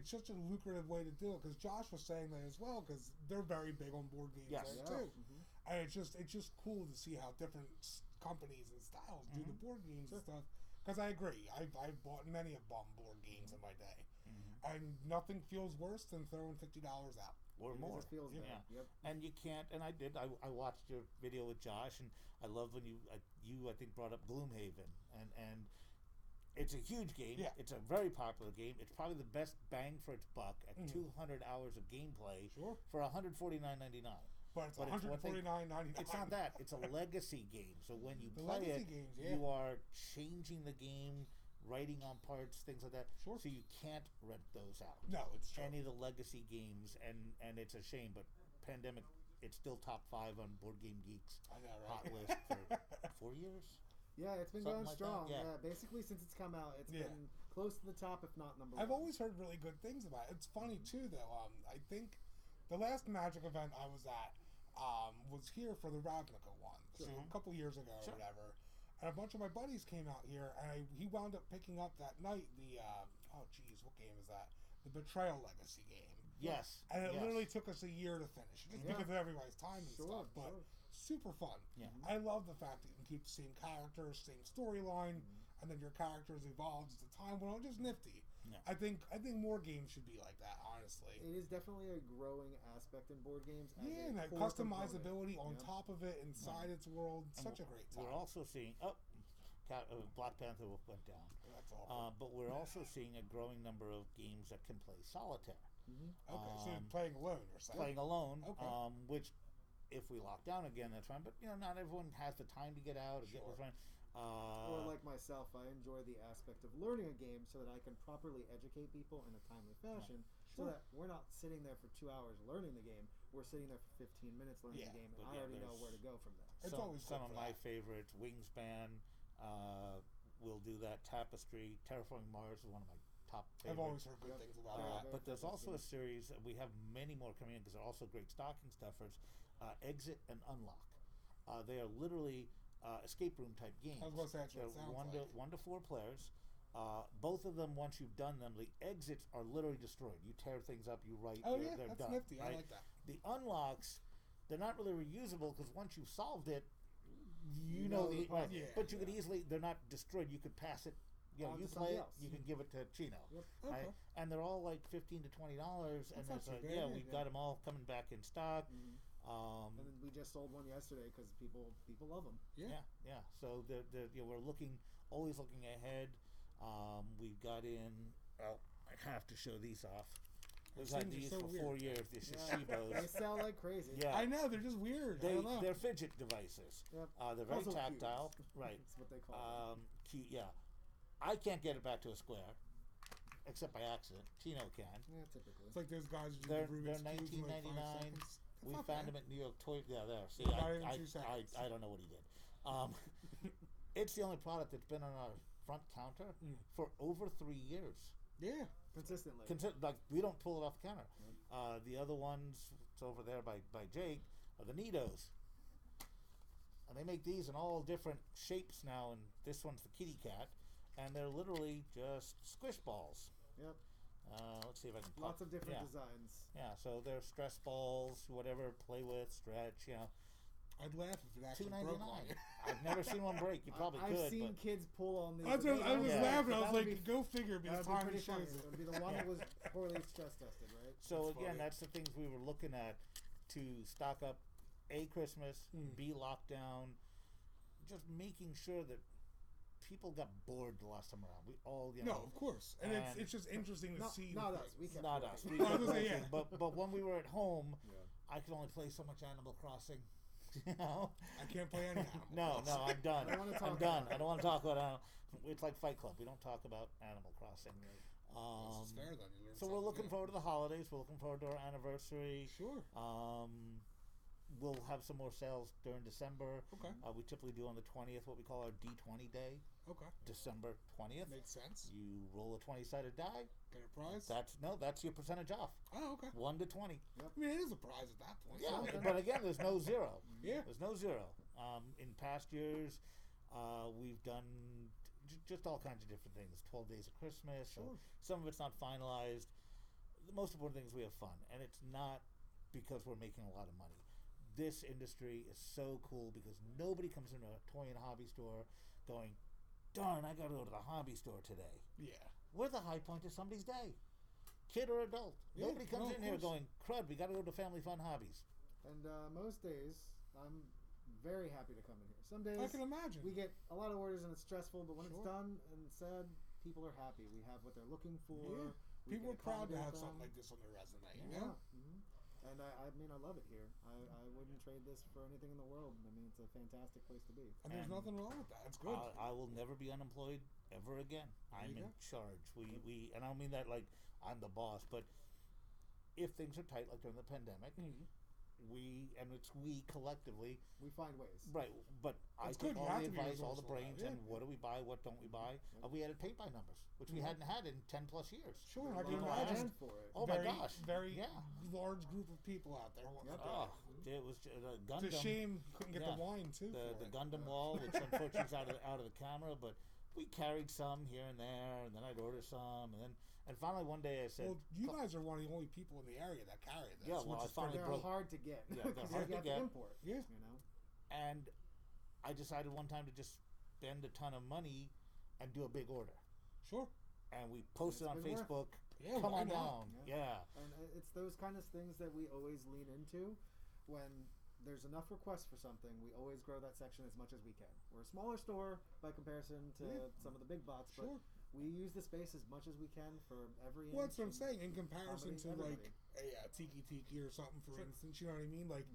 S1: such a lucrative way to do it, because Josh was saying that as well, because they're very big on board games
S2: Yes.
S1: there
S3: Yeah.
S1: too. And it's just cool to see how different companies and styles do the board games and stuff. Because I agree, I've bought many a bum board games in my day, and nothing feels worse than throwing $50 out.
S2: Or
S3: It
S2: more.
S3: just feels
S2: yeah.
S3: bad. Yep.
S2: And you can't, and I did. I watched your video with Josh, and I love when you I think brought up Gloomhaven, and it's a huge game.
S1: Yeah.
S2: It's a very popular game. It's probably the best bang for its buck at 200 hours of gameplay
S1: Sure.
S2: for $149.99.
S1: But it's
S2: But it's what they-
S1: $149.99.
S2: It's not that. It's a legacy game. So when you
S1: The
S2: play
S1: legacy
S2: it,
S1: games, yeah.
S2: you are changing the game, writing on parts, things like that.
S1: Sure.
S2: So you can't rent those out.
S1: No, it's true.
S2: Any of the legacy games, and it's a shame, but Pandemic, it's still top 5 on Board Game Geek's
S1: I know, right?
S2: hot list for 4 years.
S3: Yeah, it's been
S2: Something
S3: going
S2: like that,
S3: strong.
S2: yeah.
S3: Yeah. Basically since it's come out, it's
S1: Yeah.
S3: been close to the top, if not number
S1: I've
S3: one.
S1: always heard really good things about it. It's funny too, though. I think the last Magic event I was at was here for the Ravnica one, so a couple years ago
S2: Sure.
S1: or whatever. And a bunch of my buddies came out here, and he wound up picking up that night the what game is that? The Betrayal Legacy game.
S2: Yes.
S1: And it
S2: yes.
S1: literally took us a year to finish, just because of everybody's time and
S3: Sure,
S1: stuff. But
S3: sure.
S1: super fun.
S2: Yeah.
S1: I love the fact that you can keep the same characters, same storyline, and then your characters evolve as the time went on. Just nifty.
S2: Yeah.
S1: I think more games should be like that. Honestly.
S3: It is definitely a growing aspect in board games. As
S1: Yeah,
S3: a
S1: and that
S3: core
S1: customizability
S3: component.
S1: on
S3: Yeah.
S1: top of it inside its world.
S2: And
S1: Such a great time.
S2: We're also seeing Black Panther went down,
S1: That's awful.
S2: but we're also seeing a growing number of games that can play solitaire.
S1: Okay, so you're playing alone, you're saying?
S2: Playing alone,
S1: Okay.
S2: Which, if we lock down again, that's fine. But not everyone has the time to get out or get with friends.
S3: Or like myself, I enjoy the aspect of learning a game so that I can properly educate people in a timely fashion, so
S1: Sure.
S3: that we're not sitting there for 2 hours learning the game. We're sitting there for 15 minutes learning
S1: Yeah,
S3: the game, and
S2: but
S3: I
S2: yeah,
S3: already know
S2: there's-
S3: where to go from there.
S1: It's always
S2: some
S1: good
S2: of
S1: for
S2: my
S1: that.
S2: favorites. Wingspan, will do that. Tapestry, Terraforming Mars is one of my top favorites.
S1: I've always heard good
S3: Yep.
S1: things about
S3: Yeah.
S1: that.
S2: But there's also a series, we have many more coming in because they're also great stocking stuffers, Exit and Unlock. They are literally escape room type games.
S1: I was going to say that's what
S2: They're
S1: it sounds
S2: one
S1: like.
S2: to 1 to 4 players. Both of them, once you've done them, the exits are literally destroyed. You tear things up, you write,
S1: Oh, yeah,
S2: they're
S1: that's
S2: done.
S1: nifty.
S2: Right?
S1: I like that.
S2: The unlocks, they're not really reusable because once you've solved it,
S3: You know the
S2: right.
S3: puzzle.
S1: Yeah,
S2: But you could
S1: yeah.
S2: easily, they're not destroyed. You could pass it.
S3: On
S2: You
S3: to
S2: play
S3: somebody
S2: it.
S3: else.
S2: You can give it to Chino.
S3: Yep.
S1: Okay.
S2: And they're all like $15 to $20, and
S1: That's not
S2: it's
S1: too
S2: like,
S1: bad,
S2: yeah,
S1: yeah,
S2: we've
S3: yeah.
S2: got them all coming back in stock.
S3: And then we just sold one yesterday because people love them.
S2: Yeah. So we're always looking ahead. We've got in. Oh, I have to show these off. We've had
S1: things are
S2: these
S1: so
S2: for
S1: weird.
S2: 4 years. These
S3: They
S2: Shibos.
S3: sell like crazy.
S2: Yeah.
S1: I know, they're just weird. I don't know.
S2: They're fidget devices.
S3: Yep.
S2: They're very
S3: Puzzle
S2: tactile.
S3: cubes.
S2: Right.
S3: That's what they call them.
S2: Cute. Yeah. I can't get it back to a square, except by accident. Chino can.
S3: Yeah, typically.
S1: It's like those guys who do
S2: They're
S1: the Rubik's Cubes in like 5
S2: $19.99.
S1: seconds.
S2: We
S1: That's not
S2: found
S1: bad.
S2: them at New York Toy. Yeah, there. See,
S1: Not even 2 seconds.
S2: I don't know what he did. It's the only product that's been on our front counter for over 3 years.
S1: Yeah.
S3: Consistently.
S2: Like we don't pull it off the counter. The other ones, it's over there by Jake, are the Nitos. And they make these in all different shapes now, and this one's the kitty cat, and they're literally just squish balls.
S3: Yep.
S2: Let's see if I can.
S3: Lots of different
S2: yeah.
S3: designs.
S2: Yeah, so they're stress balls, whatever, play with, stretch.
S1: I'd laugh if it actually broke on
S2: $2.99.
S1: you.
S2: I've never seen one break. You probably
S3: I've
S2: could.
S3: seen
S2: but
S3: kids pull on these.
S1: I was
S3: but
S1: I was
S3: they-
S1: laughing. I
S3: that
S1: was
S3: would
S1: like,
S3: be-
S1: go figure,
S3: that
S1: because
S3: would be
S1: time
S3: pretty
S1: shows
S3: funny.
S1: it.
S3: It would be the one that was poorly stress tested, right?
S2: So
S1: That's
S2: again,
S1: funny.
S2: that's the things we were looking at to stock up. A, Christmas, B, lockdown, just making sure that people got bored the last time around. We all,
S1: No, of course. And
S2: And-
S1: it's just interesting to see.
S3: Not
S1: the
S3: us.
S1: things.
S3: We kept
S2: not
S3: working.
S2: us. We
S1: I was
S2: kept
S1: gonna say,
S2: working,
S1: yeah.
S2: but when we were at home,
S3: Yeah.
S2: I could only play so much Animal Crossing. You know?
S1: I can't play any animal.
S2: No, I'm done.
S3: I don't wanna talk
S2: I'm done.
S3: about it.
S2: I don't want to talk about Animal. It's like Fight Club. We don't talk about Animal Crossing.
S1: This is fair, then. You learn
S2: So we're
S1: something
S2: looking
S1: new.
S2: forward to the holidays. We're looking forward to our anniversary.
S1: Sure.
S2: We'll have some more sales during December.
S1: Okay.
S2: We typically do on the 20th what we call our D20 day,
S1: Okay.
S2: December 20th.
S1: Makes sense.
S2: You roll a 20-sided die.
S1: Get a prize?
S2: That's your percentage off.
S1: Oh, okay.
S2: 1 to 20.
S1: I mean, it is a prize at that point.
S2: Yeah,
S1: so-
S2: but again, there's no zero.
S1: Yeah.
S2: There's no zero. In past years, we've done just all kinds of different things. 12 Days of Christmas. So
S1: Sure.
S2: some of it's not finalized. The most important thing is we have fun, and it's not because we're making a lot of money. This industry is so cool because nobody comes into a toy and hobby store going, darn, I got to go to the hobby store today.
S1: Yeah.
S2: We're the high point of somebody's day, kid or adult.
S1: Yeah,
S2: Nobody comes
S1: no,
S2: in
S1: of
S2: here
S1: course.
S2: going, crud, we got to go to Family Fun Hobbies.
S3: And most days, I'm very happy to come in here. Some days
S1: I can imagine.
S3: we get a lot of orders and it's stressful, but when it's
S1: Sure.
S3: done and said, people are happy. We have what they're looking for.
S1: Yeah.
S3: We
S1: People
S3: can
S1: are proud to
S3: accommodate
S1: have
S3: them.
S1: something like this on their resume, you
S3: Yeah.
S1: know?
S3: And I mean, I love it here. I wouldn't trade this for anything in the world. I mean, it's a fantastic place to be.
S1: And there's nothing wrong with that. It's good.
S2: I will never be unemployed ever again. I'm in charge. We and I don't mean that like I'm the boss, but if things are tight, like during the pandemic, we collectively
S3: We find ways.
S2: right. But I
S1: That's
S2: took
S1: good.
S2: all
S1: You have
S2: the
S1: to be
S2: advice, all the
S1: resourceful
S2: brains,
S1: about it.
S2: and what do we buy, what don't we buy? We added paint by numbers, which we hadn't had in 10+ years.
S1: Sure, I can
S3: Well,
S1: imagine.
S3: and for it.
S2: Oh
S1: very,
S2: my gosh!
S1: Very
S2: Yeah.
S1: large group of people out there.
S3: Yep.
S2: Oh, it was Gundam.
S1: It's a shame you couldn't get
S2: Yeah.
S1: the wine too.
S2: the
S1: for it.
S2: Gundam wall, which unfortunately is out of the camera, but we carried some here and there, and then I'd order some, and finally one day I said,
S1: Well, you guys are one of the only people in the area that carry this.
S2: Yeah, well,
S1: which
S2: I
S1: is
S2: finally
S3: They're
S1: pretty
S2: broke-
S3: hard to get.
S2: Yeah, they're
S3: Because
S2: hard
S3: you
S2: to
S3: have
S2: get.
S3: to import.
S1: Yeah.
S3: You know.
S2: and I decided one time to just spend a ton of money and do a big order,
S1: Sure.
S2: and we posted
S3: It's
S2: on
S3: been worth-
S2: Facebook.
S1: Yeah,
S2: Come
S1: why
S2: on
S1: not?
S2: down, yeah.
S3: And it's those kind of things that we always lean into when there's enough requests for something. We always grow that section as much as we can. We're a smaller store by comparison to some of the big bots, but
S1: Sure.
S3: we use the space as much as we can for every.
S1: Well, that's what I'm
S3: inch
S1: saying. In comparison to
S3: everybody.
S1: like a Tiki Tiki or something, for instance, you know what I mean? Like,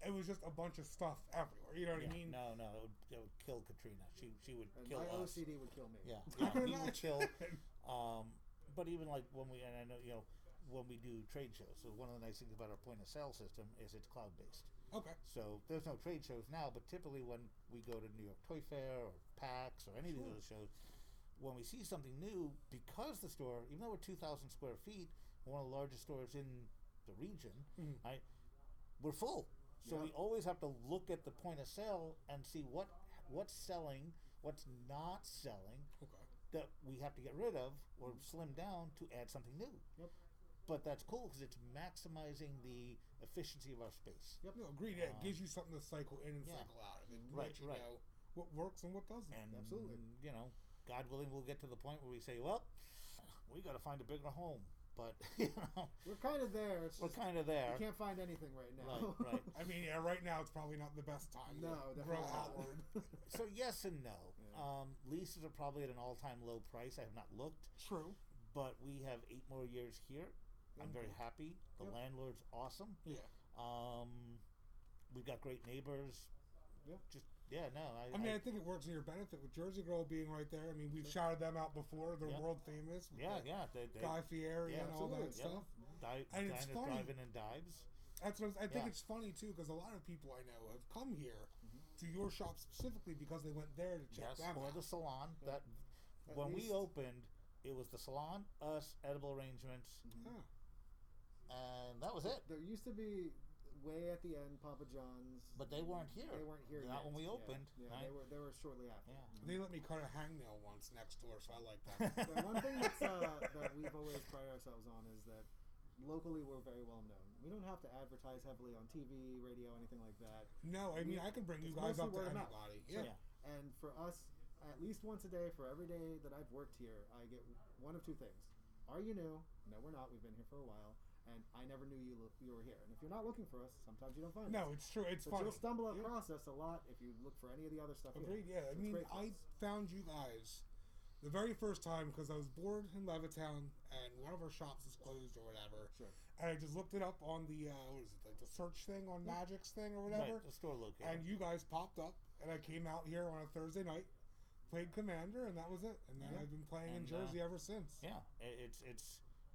S1: it was just a bunch of stuff everywhere. You know what
S2: Yeah,
S1: I mean?
S2: no, it would kill Katrina. She would
S3: And
S2: kill
S3: my
S2: us.
S3: OCD would kill me.
S2: Yeah,
S1: I can
S2: he would kill.
S1: imagine.
S2: But even like when we, and I know, when we do trade shows, so one of the nice things about our point of sale system is it's cloud based.
S1: Okay.
S2: So there's no trade shows now, but typically when we go to New York Toy Fair or PAX or any of those shows, when we see something new, because the store, even though we're 2,000 square feet, one of the largest stores in the region, right, we're full. So we always have to look at the point of sale and see what's selling, what's not selling,
S1: Okay.
S2: that we have to get rid of or slim down to add something new.
S3: Yep.
S2: But that's cool because it's maximizing the efficiency of our space.
S3: Yep.
S1: No, agreed. Yeah, it gives you something to cycle in and
S2: yeah.
S1: cycle out of, and
S2: Right,
S1: let you
S2: right.
S1: know what works and what doesn't.
S2: And
S3: Absolutely.
S2: God willing, we'll get to the point where we say, well, we got to find a bigger home. But
S3: We're kind of there. It's
S2: we're
S3: just,
S2: kind of there.
S3: you can't find anything right now.
S2: Right.
S1: I mean, yeah, right now it's probably not the best time
S3: No,
S1: to
S3: definitely
S1: grow
S3: not.
S1: outward.
S2: So yes and no.
S3: Yeah.
S2: Leases are probably at an all-time low price. I have not looked,
S1: True.
S2: but we have 8 more years here. I'm very happy. The
S3: Yep.
S2: landlord's awesome.
S1: Yeah.
S2: We've got great neighbors.
S3: Yep.
S2: Just no.
S1: I mean, I think it works in your benefit with Jersey Girl being right there. I mean, we've shouted them out before. They're
S2: Yep.
S1: world famous. With
S2: yeah.
S1: the
S2: They
S1: Guy Fieri
S2: yeah,
S1: and all that
S3: absolutely.
S1: stuff.
S2: And
S1: And it's funny.
S2: driving and dives.
S1: That's what I think.
S2: Yeah.
S1: It's funny too because a lot of people I know have come here to your shop specifically because they went there to check
S2: Yes,
S1: them
S2: or
S1: out.
S2: the salon. That
S3: At
S2: when we
S3: least-
S2: opened, it was the salon, us, edible arrangements,
S1: Huh.
S2: and that was it.
S3: There used to be way at the end Papa John's,
S2: But they weren't here.
S3: They weren't here
S2: Not
S3: yet.
S2: when we
S3: Yeah.
S2: opened,
S3: Yeah,
S2: right?
S3: they were shortly after.
S2: Yeah.
S1: They let me cut a hangnail once next door, so I like that.
S3: Yeah, one thing that we've always prided ourselves on is that locally we're very well known. We don't have to advertise heavily on TV, radio, anything like that.
S1: No, I mean I can bring you
S3: It's
S1: guys
S3: mostly
S1: up to
S3: word of mouth.
S1: anybody.
S2: Yeah.
S1: Yeah.
S3: And for us, at least once a day, for every day that I've worked here, I get one of two things. Are you new? No, we're not. We've been here for a while. And I never knew you were here. And if you're not looking for us, sometimes you don't find us.
S1: No, it's true. It's
S3: But
S1: funny.
S3: you'll stumble
S1: Yeah.
S3: across us a lot if you look for any of the other stuff.
S1: Agreed. Yeah, I
S3: It's
S1: mean,
S3: great for
S1: I
S3: us.
S1: found you guys the very first time because I was bored in Levittown and one of our shops was closed or whatever.
S3: Sure.
S1: And I just looked it up on the what is it, like the search thing on Magic's thing or whatever.
S2: Right, the store locator.
S1: And you guys popped up, and I came out here on a Thursday night, played Commander, and that was it. And then
S3: Yeah.
S1: I've been playing in
S2: And,
S1: Jersey ever since.
S2: yeah,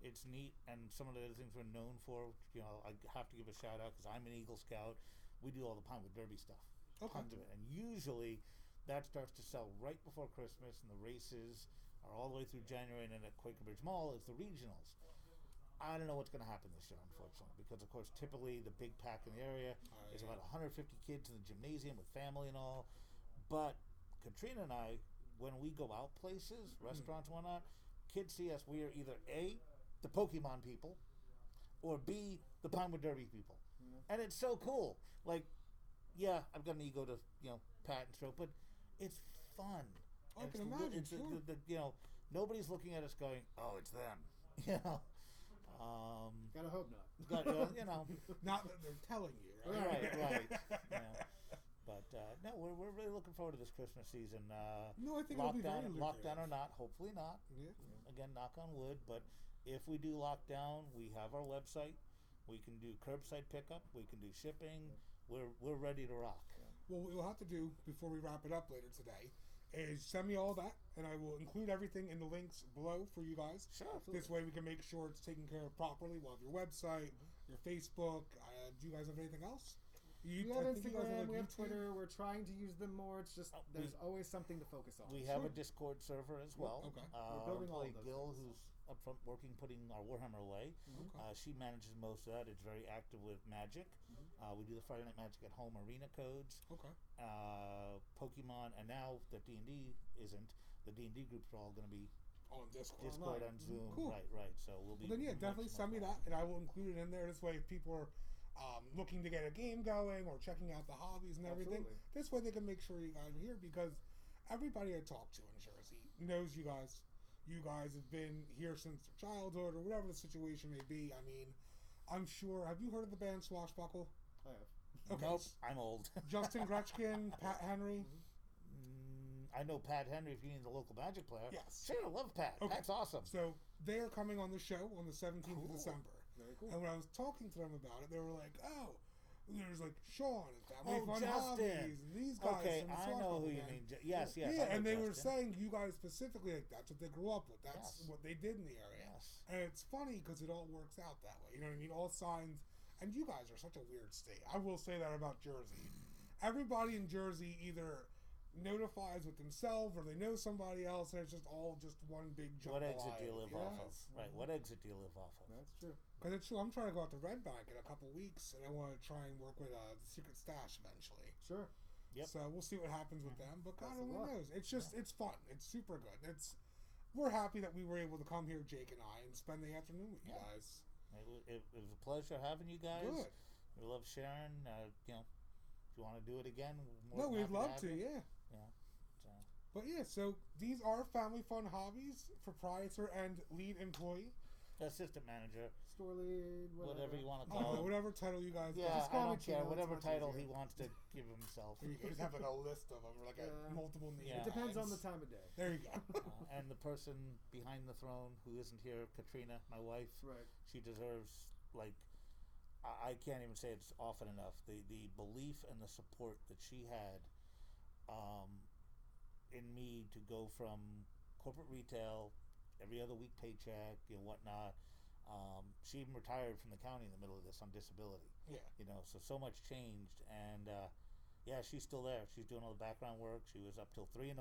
S2: it's neat, and some of the other things we're known for. I have to give a shout out because I'm an Eagle Scout. We do all the Pinewood Derby stuff,
S1: Okay.
S2: tons of it, and usually that starts to sell right before Christmas, and the races are all the way through January. And then at Quaker Bridge Mall is the regionals. I don't know what's going to happen this year, unfortunately, because of course typically the big pack in the area is about 150 kids in the gymnasium with family and all. But Katrina and I, when we go out places, restaurants and whatnot, kids see us. We are either A, the Pokemon people, or B, the Pinewood Derby people, and it's so cool. Like, yeah, I've got an ego to pat and stroke, but it's fun.
S1: I
S2: And
S1: can
S2: it's
S1: imagine,
S2: It's
S1: sure.
S2: Nobody's looking at us going, "Oh, it's them,"
S3: Gotta hope not.
S1: Not that they're telling you, right?
S2: right. But no, we're really looking forward to this Christmas season.
S1: No, I think it'll be very
S2: Lockdown or
S1: lucrative.
S2: not, hopefully not.
S1: Yeah.
S2: Again, knock on wood. But if we do lockdown, we have our website. We can do curbside pickup. We can do shipping. We're ready to rock.
S1: Well, what we'll have to do before we wrap it up later today is send me all that, and I will include everything in the links below for you guys.
S2: Sure.
S1: This way we can make sure it's taken care of properly. We'll have your website, your Facebook. Do you guys have anything else?
S3: We have Instagram, we have Twitter. We're trying to use them more. It's just there's always something to focus on.
S2: We have a Discord server as well.
S1: Okay.
S3: We're building all of those
S2: Gil,
S3: things.
S2: who's up front working, putting our Warhammer away.
S1: Okay.
S2: She manages most of that. It's very active with Magic. We do the Friday Night Magic at Home arena codes.
S1: Okay.
S2: Pokemon, and now that D&D isn't, the D&D groups are all going to be
S1: On Discord.
S2: Discord on Zoom.
S1: Cool.
S2: Right. So we'll be.
S1: Well, then, definitely send me that, and I will include it in there. This way, if people are looking to get a game going or checking out the hobbies and everything, this way they can make sure you guys are here, because everybody I talk to in Jersey knows you guys. You guys have been here since their childhood or whatever the situation may be. I mean, I'm sure. Have you heard of the band Swashbuckle?
S3: I have.
S1: Okay.
S2: Nope, I'm old.
S1: Justin Gretchkin, Pat Henry.
S2: I know Pat Henry, if you need the local Magic player.
S1: Yes.
S2: Sure, I love Pat.
S1: Okay.
S2: Pat's awesome.
S1: So they're coming on the show on the 17th of
S2: Cool.
S1: December.
S3: Very cool.
S1: And when I was talking to them about it, they were like, "Oh, there's like Sean and Family
S2: Oh,
S1: Fun
S2: Justin.
S1: Hobbies and these guys."
S2: Okay,
S1: from the
S2: I know
S1: Swashbuckle
S2: who you
S1: Gang."
S2: mean. Yes. I
S1: Yeah,
S2: know
S1: and they were
S2: Justin.
S1: saying you guys specifically, like, that's what they grew up with. That's
S2: Yes.
S1: what they did in the area.
S2: Yes.
S1: And it's funny because it all works out that way. You know what I mean? All signs. And you guys are such a weird state. I will say that about Jersey. Everybody in Jersey either notifies with themselves or they know somebody else, and it's just all just one big
S2: What
S1: jambalaya.
S2: exit do you live off of?
S1: Yes.
S2: Right, what exit do you live off of?
S3: That's true.
S1: Because it's true. I'm trying to go out to Red Bank in a couple weeks, and I want to try and work with the Secret Stash eventually.
S3: Sure.
S2: Yep.
S1: So we'll see what happens with them. But God
S3: Best of
S1: only
S3: luck.
S1: knows. It's just it's fun. It's super good. We're happy that we were able to come here, Jake and I, and spend the afternoon with you
S2: Yeah.
S1: guys.
S2: It was a pleasure having you guys.
S1: Good.
S2: We love sharing. If you want to do it again, we're
S1: No,
S2: more than
S1: we'd
S2: happy
S1: love
S2: have
S1: to.
S2: you.
S1: Yeah.
S2: Yeah. So
S1: But yeah, so these are Family Fun Hobbies, proprietor and lead employee.
S2: assistant manager,
S3: Store lead,
S2: whatever you want to
S1: I don't
S2: call
S1: know,
S2: it.
S1: whatever title you guys
S2: Yeah,
S3: Just
S2: I
S3: call me
S2: don't care.
S3: Chino, it's
S2: Whatever
S3: much
S2: title
S3: easier.
S2: he wants to give himself.
S1: There you go. Just have like a list of them, or like a multiple names.
S2: Yeah.
S3: It depends on the time of day.
S1: There you go.
S2: And the person behind the throne who isn't here, Katrina, my wife,
S3: Right.
S2: she deserves, like, I can't even say it's often enough. The belief and the support that she had in me to go from corporate retail, every other week paycheck, whatnot. She even retired from the county in the middle of this on disability.
S1: Yeah.
S2: So much changed, and yeah, she's still there. She's doing all the background work. She was up till 3 a.m.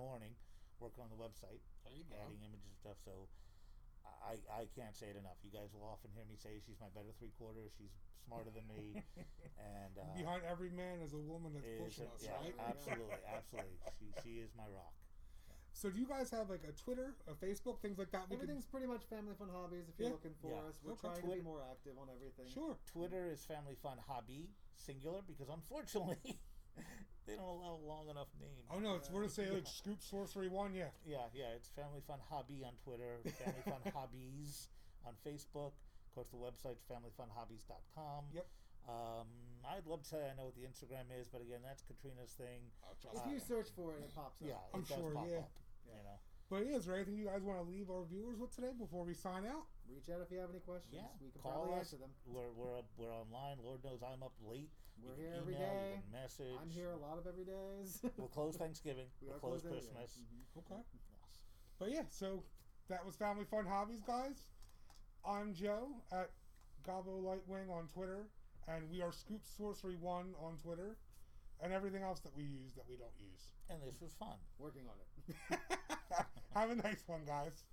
S2: working on the website,
S1: There you go.
S2: adding images and stuff. So I can't say it enough. You guys will often hear me say she's my better three-quarter. She's smarter than me, and
S1: Behind every man is a woman that's
S2: is
S1: pushing us,
S2: yeah,
S1: right?
S2: absolutely. She is my rock.
S1: So do you guys have like a Twitter, a Facebook, things like that?
S3: Everything's pretty much Family Fun Hobbies if you're
S1: Yeah.
S3: looking for
S2: Yeah.
S3: us. We're
S1: Okay.
S3: trying to
S2: Twitter-
S3: be more active on everything.
S1: Sure.
S2: Twitter is Family Fun Hobby singular because unfortunately they don't allow a long enough name.
S1: Oh no, it's we're to say like Scoop Sorcery 1, yeah.
S2: Yeah, it's Family Fun Hobby on Twitter, Family Fun Hobbies on Facebook. Of course, the website's familyfunhobbies.com.
S1: Yep.
S2: I'd love to say I know what the Instagram is, but again, that's Katrina's thing.
S1: I'll trust
S3: If
S1: you.
S3: you search for it, it pops up.
S2: Yeah,
S1: I'm
S2: it does
S1: sure,
S2: pop
S1: yeah.
S2: up.
S3: Yeah.
S1: But yeah, is there anything you guys want to leave our viewers with today before we sign out?
S3: Reach out if you have any questions.
S2: Yeah,
S3: We can
S2: call
S3: probably
S2: us.
S3: answer them.
S2: We're online. Lord knows I'm up late.
S3: We're
S2: You
S3: here
S2: can
S3: every
S2: email,
S3: day.
S2: You can message.
S3: I'm here a lot of every days.
S2: We'll close Thanksgiving.
S3: We
S2: We'll
S3: are
S2: close
S3: closed every day.
S2: Christmas.
S1: Okay.
S2: Yes.
S1: But yeah, so that was Family Fun Hobbies, guys. I'm Joe at Gabo Lightwing on Twitter, and we are Scoop Sorcery 1 on Twitter, and everything else that we use that we don't use.
S2: And this was fun.
S3: Working on it.
S1: Have a nice one, guys.